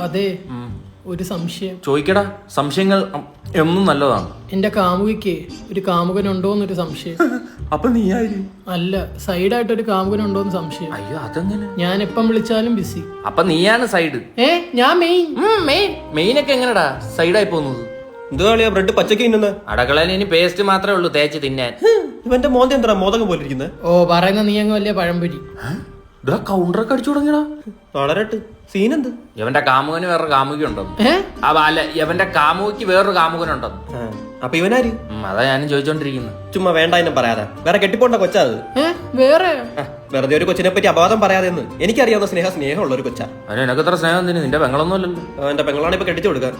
അതെ, ഒരു സംശയം. ചോദിക്കടാ, സംശയങ്ങൾ എന്നും നല്ലതാണ്. എന്റെ കാമുകിക്ക് ഒരു കാമുകനുണ്ടോന്നൊരു സംശയം. അപ്പൊ നീ ആര്? അല്ല, സൈഡായിട്ട് ഒരു കാമുകനുണ്ടോന്ന് സംശയം. അയ്യോ, അതെങ്ങനെ? ഞാൻ എപ്പം വിളിച്ചാലും ബിസി. അപ്പൊ നീയാണ് സൈഡ്? ഞാൻ മെയിൻ. മെയിനൊക്കെ എങ്ങനെടാ സൈഡായി പോകുന്നത്? എന്തുവാളിയാ ബ്രെഡ് പച്ചക്ക് തിന്നുന്നത്? അടക്കളയിൽ ഇനി പേസ്റ്റ് മാത്രമേ ഉള്ളൂ തേച്ച് തിന്നാൻ. ഇവന്റെ മോന്തി എന്താ മോദകം പോലെ ഇരിക്കുന്നത്? ഓ, പറയുന്ന നീ അങ്ങ് വലിയ പഴംപൊരി. കൗണ്ടറൊക്കെ അടിച്ചു തുടങ്ങിയടാ. വളരട്ട് സീനെന്ത്? ഇവന്റെ കാമുകന് വേറൊരു കാമുകി ഉണ്ടെന്ന്. അല്ല, ഇവന്റെ കാമുകിക്ക് വേറൊരു കാമുകനുണ്ടെന്ന്. അപ്പൊ ഇവനാര്? അതാ ഞാനും ചോദിച്ചോണ്ടിരിക്കുന്നു. ചുമ്മാ വേണ്ട എന്നും പറയാതെ വേറെ കെട്ടിപ്പോണ്ട കൊച്ചാ അത്. വേറെ വെറുതെ ഒരു കൊച്ചിനെ പറ്റി അപവാദം പറയാതെ എന്ന് എനിക്കറിയാവുന്ന സ്നേഹമുള്ള ഒരു കൊച്ചാ. അതിന് എനക്കത്ര സ്നേഹം തന്നെ. നിന്റെ പെങ്ങളൊന്നും അല്ലല്ലോ. എന്റെ പെങ്ങളാണ് ഇപ്പൊ കെട്ടിച്ചു കൊടുക്കാൻ.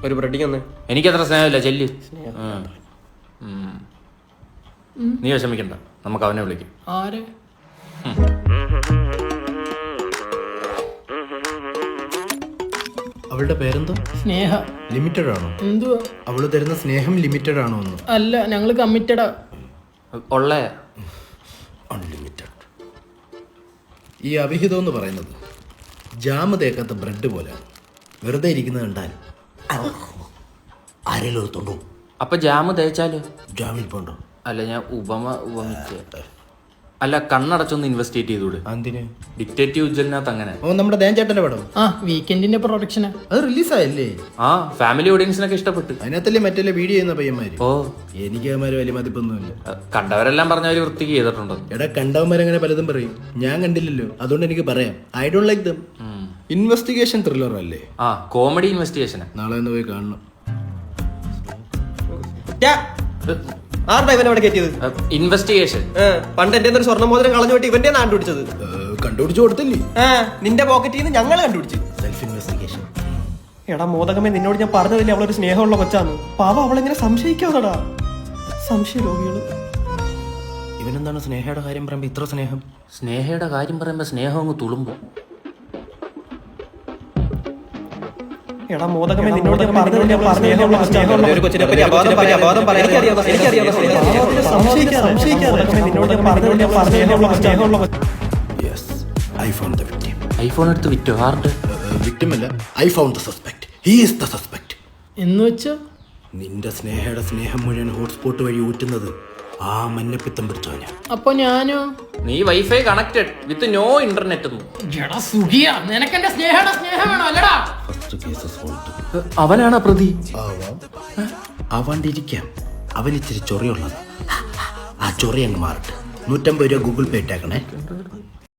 ഒരു ബ്രെഡിങ് ഒന്ന്. എനിക്കത്ര സ്നേഹമില്ല, ചെല്ല്. നീ വിഷമിക്കണ്ട, നമുക്ക് അവനെ വിളിക്കും. ആരെ? അവളുടെ പേരെന്തോ? സ്നേഹ. ലിമിറ്റഡ് ആണോ? എന്തുവാ അവള് തരുന്ന സ്നേഹം ലിമിറ്റഡ് ആണോ എന്ന്? അല്ല, ഞങ്ങള് കമ്മിറ്റഡാ. ഉള്ളേ അൺലിമിറ്റഡ്. ഈ അവിഹിതം എന്ന് പറയുന്നത് ജാമ് തേക്കാത്ത ബ്രെഡ് പോലെയാണ്. വെറുതെ ഇരിക്കുന്നത് കണ്ടാൽ ആരെങ്കിലും എടുത്തോണ്ടോ? അപ്പൊ ജാമ് തേച്ചാലോ? ജാമിൽ പോണ്ടോ? അല്ല, ഞാൻ ഉപമിച്ച. അല്ല, കണ്ണടച്ചൊന്ന് ഇൻവെസ്റ്റിഗേറ്റ് ചെയ്തൂടെ? എന്തിന്? ഡിക്റ്റേറ്റീവ് ഉജ്ജലിനകത്ത് അങ്ങനെ. ഓ, നമ്മുടെ ദേൻചേട്ടന്റെ പടം. വീക്കെൻഡിന്റെ പ്രൊഡക്ഷനാ. അത് റിലീസായല്ലേ? ഫാമിലി ഓഡിയൻസിനൊക്കെ ഇഷ്ടപ്പെട്ടു. അതിനകത്തല്ലേ മറ്റേ വീഡിയോ ചെയ്യുന്ന പയ്യന്മാര്. ഓ, എനിക്ക് അവന്മാര് വലിയ മതിപ്പൊന്നുമില്ല. കണ്ടവരെല്ലാം പറഞ്ഞവര് വൃത്തിക്ക് ചെയ്തിട്ടുണ്ടോ? എടാ, കണ്ടവന്മാരങ്ങനെ പലതും പറയും. ഞാൻ കണ്ടില്ലല്ലോ, അതുകൊണ്ട് എനിക്ക് പറയാം. I don't like them. Investigation thriller അല്ലേ? Comedy investigation. നാളെ ഒന്ന് പോയി കാണണം. ആരുടെ ഇവൻ അവിടെ കയറ്റിയത്? ഇൻവെസ്റ്റിഗേഷൻ. പണ്ട് എന്റെ ഒരു സ്വർണ്ണ മോതിരം കളഞ്ഞു പോയിട്ട് ഇവന്റെ കണ്ടുപിടിച്ചത്. കണ്ടുപിടിച്ചു കൊടുത്തില്ലേ? നിന്റെ പോക്കറ്റിൽ നിന്ന് ഞങ്ങൾ കണ്ടുപിടിച്ചു. Self investigation. എടാ മോദകമേ, നിന്നോട് ഞാൻ പറഞ്ഞതില്ലേ അവളൊരു സ്നേഹമുള്ള കൊച്ചാന്ന്. പാവ അവളെങ്ങനെ സംശയിക്കാതെടാ. സംശയ രോഗികള്. ഇവനെന്താണ് സ്നേഹയുടെ കാര്യം പറയുമ്പോ ഇത്ര സ്നേഹം? സ്നേഹയുടെ കാര്യം പറയുമ്പോ സ്നേഹം അങ്ങ് തുളുമ്പോ. എടാ മോദകമേ, നിന്നോട് ഞാൻ പറഞ്ഞതില്ലേ അവളൊരു സ്നേഹമുള്ള കൊച്ചാന്ന്. ഒരു കൊച്ചിനെ പറ്റി അപവാദം പറയാതെ ഐഫോൺ എടുത്ത് വിറ്റോ? ആരുടെ? വിക്ടിം അല്ല, I found the suspect. He is the suspect. എന്ന് വെച്ചാ നിന്റെ സ്നേഹയുടെ സ്നേഹം മുഴുവൻ ഹോട്ട്സ്പോട്ട് വഴി ഊറ്റുന്നത് ആ മഞ്ഞപ്പിത്തം പിടിച്ചവനാ. അപ്പൊ ഞാനോ? നീ WiFi connected with no internet. നിനക്കെന്റെ സ്നേഹയുടെ സ്നേഹം വേണോ? അല്ലടാ. First case solve. അവനാണ് പ്രതി. ആവാണ്ടിരിക്കാം. അവൻ ഇച്ചിരി ചൊറിയുള്ളത്. ആ ചൊറി അങ്ങ് മാറട്ടെ. 150 രൂപ ഗൂഗിൾ പേ ഇട്ടേക്കണേ.